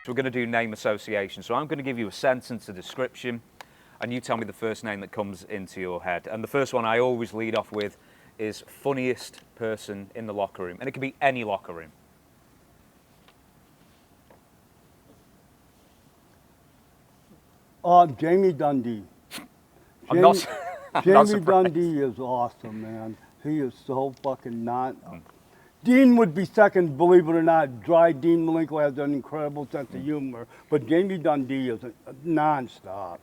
So we're going to do name association. So I'm going to give you a sentence, a description, and you tell me the first name that comes into your head. And the first one I always lead off with is funniest person in the locker room. And it can be any locker room. Jamie Dundee. Jamie Dundee is awesome, man. He is so fucking not. Dean would be second, believe it or not. Dry Dean Malenko has an incredible sense of humor, but Jamie Dundee is non-stop.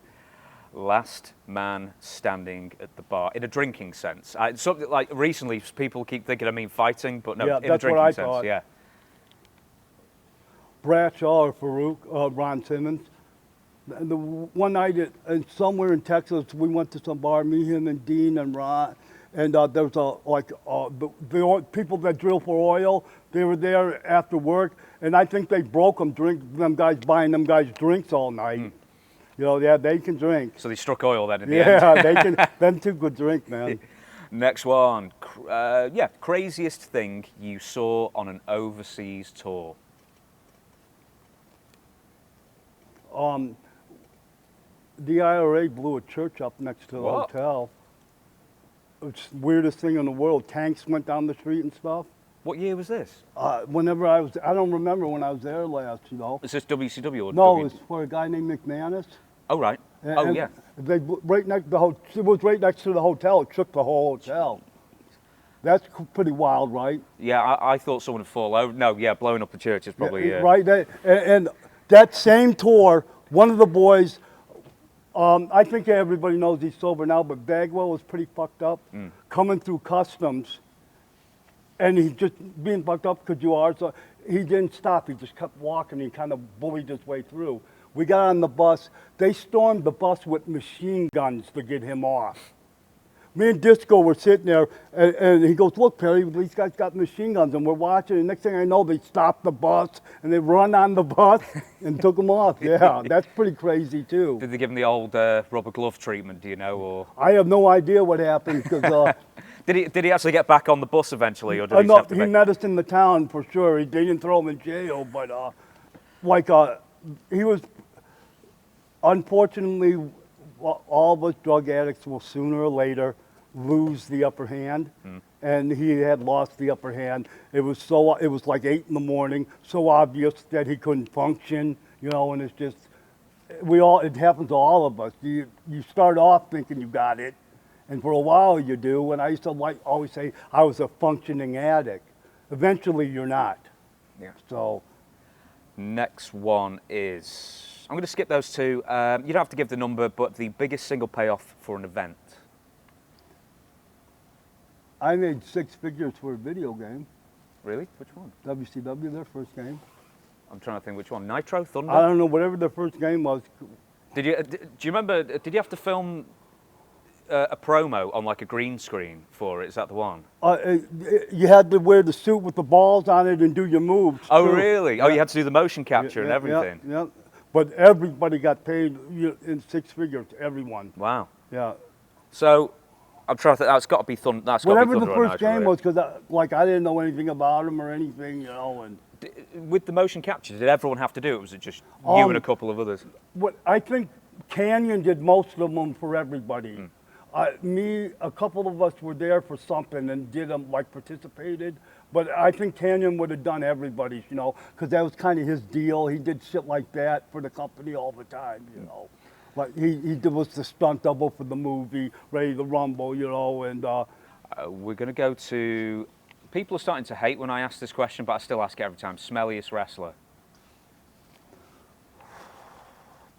Last man standing at the bar, in a drinking sense. Something like recently, people keep thinking I mean fighting, but no, Yeah, in a that's what drinking I sense, thought. yeah. Bradshaw or Farouk, Ron Simmons. The one night somewhere in Texas, we went to some bar, me, him, and Dean and Ron, and there was the people that drill for oil. They were there after work, and I think they broke them guys buying them guys drinks all night. You know, yeah, they can drink. So they struck oil then in the end. Yeah, they can. Them two could drink, man. Next one, craziest thing you saw on an overseas tour. The IRA blew a church up next to the hotel. It's the weirdest thing in the world. Tanks went down the street and stuff. What year was this? Whenever I don't remember when I was there last, you know. Is this WCW or No, it was for a guy named McManus. Oh, right. And yeah. They right next it was right next to the hotel. It shook the whole hotel. That's pretty wild, right? Yeah, I thought someone would fall over. No, yeah, blowing up the church is probably... Right, and that same tour, one of the boys, I think everybody knows he's sober now, but Bagwell was pretty fucked up, coming through customs, and he's just being fucked up because you are, so he didn't stop, he just kept walking, he kind of bullied his way through. We got on the bus, they stormed the bus with machine guns to get him off. Me and Disco were sitting there, and he goes, look, Perry, these guys got machine guns, and we're watching, and next thing I know, they stopped the bus, and they run on the bus and took him off. Yeah, that's pretty crazy, too. Did they give him the old rubber glove treatment, do you know? Or I have no idea what happened, because... Did he actually get back on the bus eventually, or did he have to he met us in the town, for sure. They didn't throw him in jail, but, he was, unfortunately, all of us drug addicts will sooner or later lose the upper hand, and he had lost the upper hand. It was like 8 in the morning, so obvious that he couldn't function, you know, and it's just, it happens to all of us. You start off thinking you got it, and for a while you do, and I used to always say I was a functioning addict. Eventually you're not. Yeah. So. Next one is, I'm going to skip those two. You don't have to give the number, but the biggest single payoff for an event. I made 6 figures for a video game. Really? Which one? WCW, their first game. I'm trying to think which one. Nitro? Thunder? I don't know, whatever their first game was. Do you remember, did you have to film a promo on like a green screen for it? Is that the one? You had to wear the suit with the balls on it and do your moves. Oh, too. really? Yeah. Oh, you had to do the motion capture and everything? Yeah. But everybody got paid in 6 figures, everyone. Wow. Yeah. So, I'm trying to think, that's got to be Thunder. That's got to be Whatever Thunder the first Nitro, game was, because I didn't know anything about him or anything, you know. And with the motion capture, did everyone have to do it? Or was it just you and a couple of others? What I think Canyon did most of them for everybody. A couple of us were there for something and did them, participated. But I think Canyon would have done everybody's, you know, because that was kind of his deal. He did shit like that for the company all the time, you know. Like he was the stunt double for the movie, Ready to Rumble, you know, and... we're going to go to... People are starting to hate when I ask this question, but I still ask it every time. Smelliest wrestler?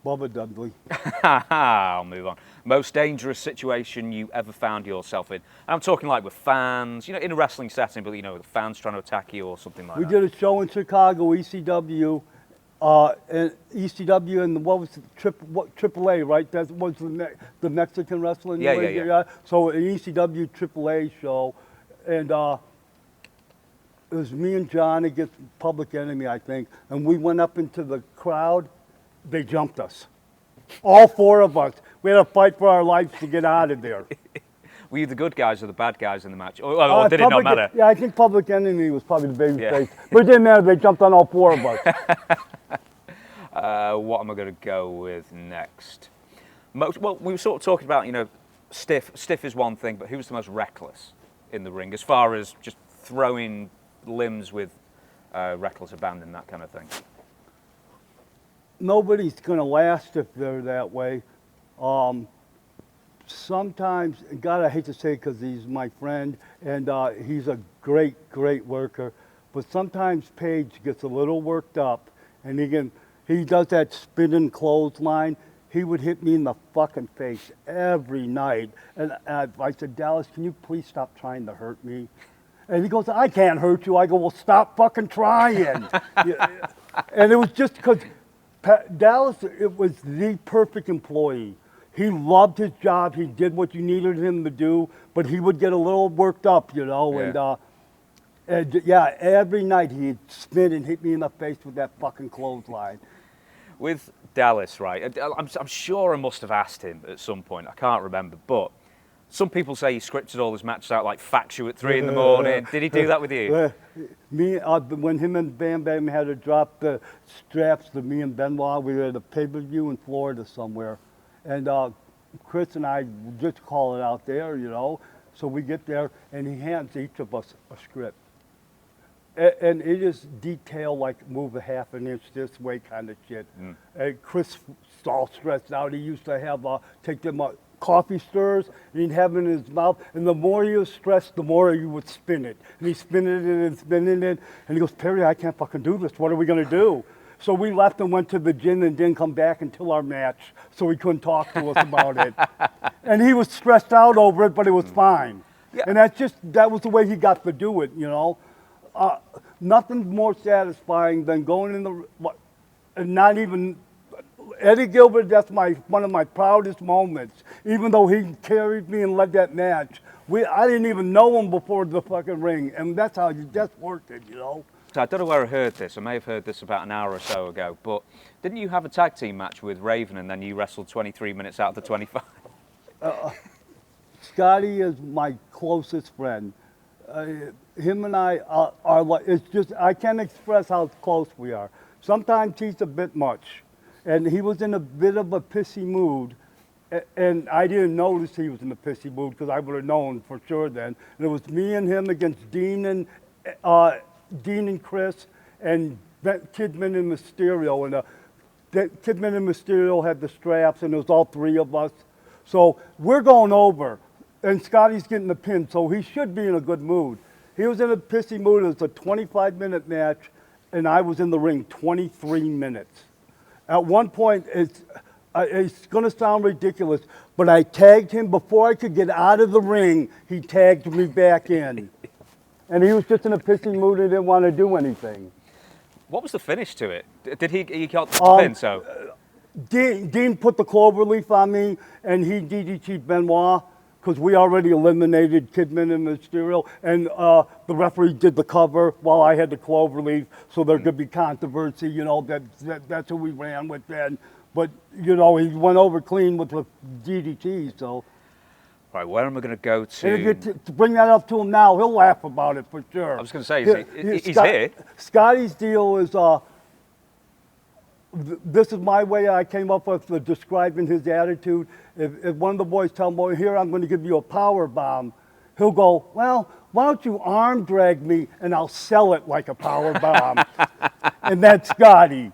Bubba Dudley. I'll move on. Most dangerous situation you ever found yourself in? I'm talking like with fans, you know, in a wrestling setting, but, you know, the fans trying to attack you or something like that. We did a show in Chicago, ECW, and what was it, AAA, right? That was the Mexican wrestling. Yeah. So an ECW AAA show, and it was me and John against Public Enemy, I think, and we went up into the crowd. They jumped us. All 4 of us. We had to fight for our lives to get out of there. Were you the good guys or the bad guys in the match? Or did it not matter? Yeah, I think Public Enemy was probably the baby Yeah. face. But it didn't matter. They jumped on all four of us. What am I going to go with next? Well, we were sort of talking about, you know, stiff. Stiff is one thing, but who was the most reckless in the ring as far as just throwing limbs with reckless abandon, that kind of thing? Nobody's going to last if they're that way. Sometimes, God, I hate to say it because he's my friend, and he's a great, great worker, but sometimes Paige gets a little worked up, and he does that spinning clothesline. He would hit me in the fucking face every night, and I said, Dallas, can you please stop trying to hurt me? And he goes, I can't hurt you. I go, well, stop fucking trying. And it was just because Dallas, it was the perfect employee. He loved his job. He did what you needed him to do, but he would get a little worked up, you know. Yeah. And yeah, every night he'd spin and hit me in the face with that fucking clothesline. With Dallas, right? I'm sure I must have asked him at some point. I can't remember, but some people say he scripted all his matches out like fact you at 3 in the morning. Did he do that with you? When him and Bam Bam had to drop the straps to me and Benoit, we were at a pay-per-view in Florida somewhere. And Chris and I just call it out there, you know. So we get there, and he hands each of us a script. And it is detailed, like move a half an inch this way kind of shit. And Chris was all stressed out. He used to have take them coffee stirrers, and he'd have them in his mouth. And the more he was stressed, the more he would spin it. And he's spinning it and spinning it. And he goes, Perry, I can't fucking do this. What are we going to do? So we left and went to the gym and didn't come back until our match, so he couldn't talk to us about it. And he was stressed out over it, but it was fine. Yeah. And that was the way he got to do it, you know. Nothing more satisfying than going in and not even, Eddie Gilbert, that's one of my proudest moments. Even though he carried me and led that match, I didn't even know him before the fucking ring, and that's how you just worked it, you know. I don't know where I heard this. I may have heard this about an hour or so ago, but didn't you have a tag team match with Raven and then you wrestled 23 minutes out of the 25? Scotty is my closest friend. Him and I are like, it's just, I can't express how close we are. Sometimes he's a bit much, and he was in a bit of a pissy mood, and I didn't notice he was in a pissy mood because I would have known for sure then. And it was me and him against Dean and Chris and Kidman and Mysterio, and Kidman and Mysterio had the straps, and it was all three of us. So we're going over, and Scotty's getting the pin, so he should be in a good mood. He was in a pissy mood. It was a 25-minute match, and I was in the ring 23 minutes. At one point, it's going to sound ridiculous, but I tagged him before I could get out of the ring. He tagged me back in. And he was just in a pissy mood and didn't want to do anything. What was the finish to it? Did he got the pin, so? Dean put the cloverleaf on me, and he DDT'd Benoit, because we already eliminated Kidman and Mysterio, and the referee did the cover while I had the cloverleaf, so there could be controversy, you know, that's who we ran with then. But, you know, he went over clean with the DDT, so. Right, where am I going to go to? And if you to bring that up to him now, he'll laugh about it for sure. I was going to say, he's here. Scotty's deal is, this is my way I came up with for describing his attitude. If one of the boys tell him, well, here, I'm going to give you a power bomb, he'll go, well, why don't you arm drag me and I'll sell it like a power bomb. And that's Scotty.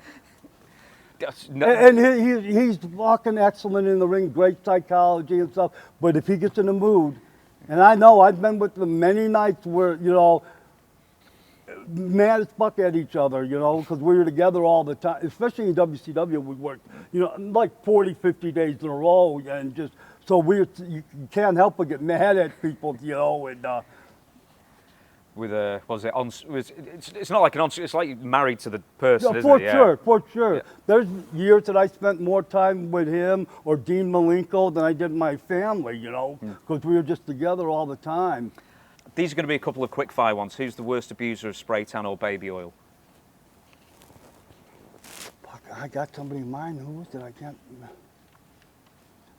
And he's fucking excellent in the ring, great psychology and stuff. But if he gets in the mood, and I know I've been with them many nights where, you know, mad as fuck at each other, you know, because we were together all the time. Especially in WCW, we worked, you know, like 40, 50 days in a row, and just so you can't help but get mad at people, you know, and. With a, was it on? It's not like an on. It's like you're married to the person, yeah, isn't it? Yeah, for sure. Yeah. There's years that I spent more time with him or Dean Malenko than I did my family, you know, because we were just together all the time. These are going to be a couple of quick fire ones. Who's the worst abuser of spray tan or baby oil? Fuck, I got somebody in mind. Who was it? I can't.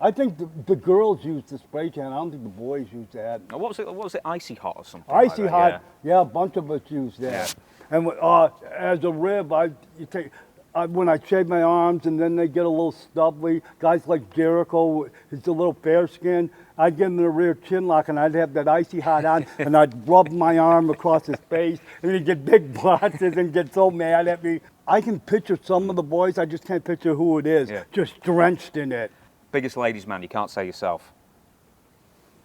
I think the girls use the spray tan. I don't think the boys use that. Oh, what was it? Icy hot or something? Icy like that, hot, yeah, a bunch of us use that. Yeah. And as a rib, when I shave my arms and then they get a little stubbly, guys like Jericho, he's a little fair skin, I'd give him the rear chin lock and I'd have that icy hot on and I'd rub my arm across his face and he'd get big blotches and get so mad at me. I can picture some of the boys, I just can't picture who it is, just drenched in it. Biggest ladies man, you can't say yourself.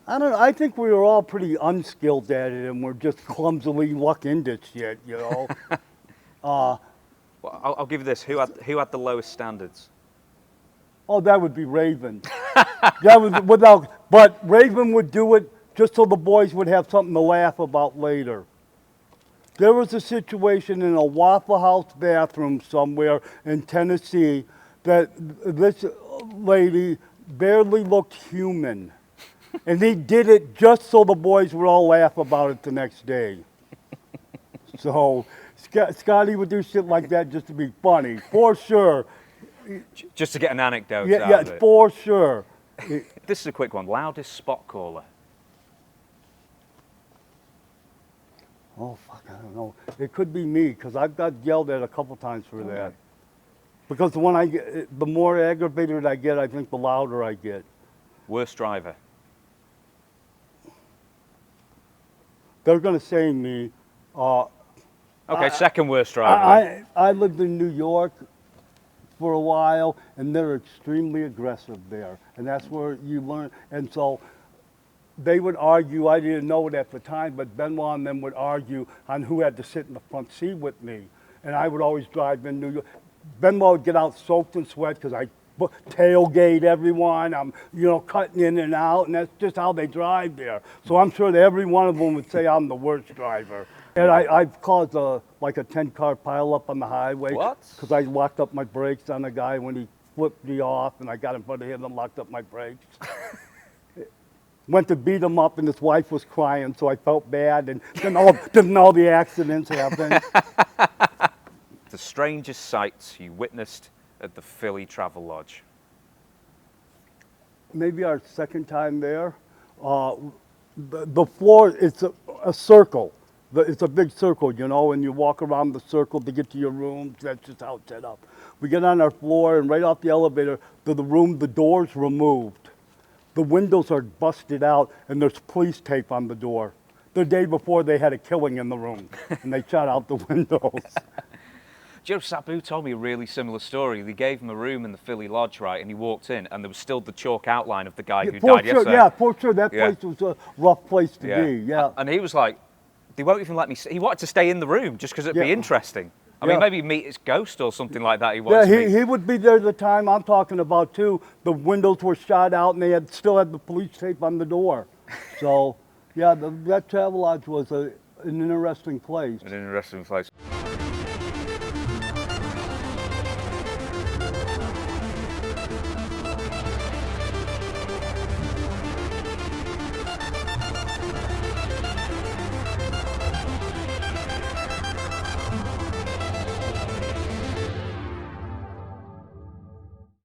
I don't know, I think we were all pretty unskilled at it and we're just clumsily luck into shit, you know. Well, I'll give you this. Who had the lowest standards? Oh, that would be Raven. That was without, but Raven would do it just so the boys would have something to laugh about later. There was a situation in a Waffle House bathroom somewhere in Tennessee that this lady barely looked human. And he did it just so the boys would all laugh about it the next day. So Scotty would do shit like that just to be funny, for sure. Just to get an anecdote Yeah, out of it. for sure. This is a quick one. Loudest spot caller. Oh, fuck, I don't know. It could be me, because I've got yelled at a couple times for that. Because when I get, the more aggravated I get, I think the louder I get. Worst driver. They're going to say me. Okay, second worst driver. I lived in New York for a while, and they're extremely aggressive there. And that's where you learn. And so they would argue, I didn't know it at the time, but Benoit and them would argue on who had to sit in the front seat with me. And I would always drive in New York. Benoit would get out soaked in sweat because I tailgate everyone. I'm, cutting in and out, and that's just how they drive there. So I'm sure that every one of them would say I'm the worst driver. And I've caused a 10-car pileup on the highway. What? Because I locked up my brakes on a guy when he flipped me off, and I got in front of him and locked up my brakes. Went to beat him up, and his wife was crying, so I felt bad, and then all the accidents happened. The strangest sights you witnessed at the Philly Travel Lodge. Maybe our second time there. The floor, it's a circle. It's a big circle, and you walk around the circle to get to your rooms. That's just how it's set up. We get on our floor, and right off the elevator to the room, the door's removed. The windows are busted out, and there's police tape on the door. The day before, they had a killing in the room, and they shot out the windows. Joe Sabu told me a really similar story. They gave him a room in the Philly Lodge, right, and he walked in, and there was still the chalk outline of the guy who died yesterday. Yeah, for sure. That place was a rough place to be, yeah. And he was like, they won't even let me, he wanted to stay in the room just because it'd be interesting. I mean, maybe meet his ghost or something like that. He would be there the time I'm talking about, too. The windows were shot out, and they still had the police tape on the door. So, yeah, that Travel Lodge was an interesting place. An interesting place.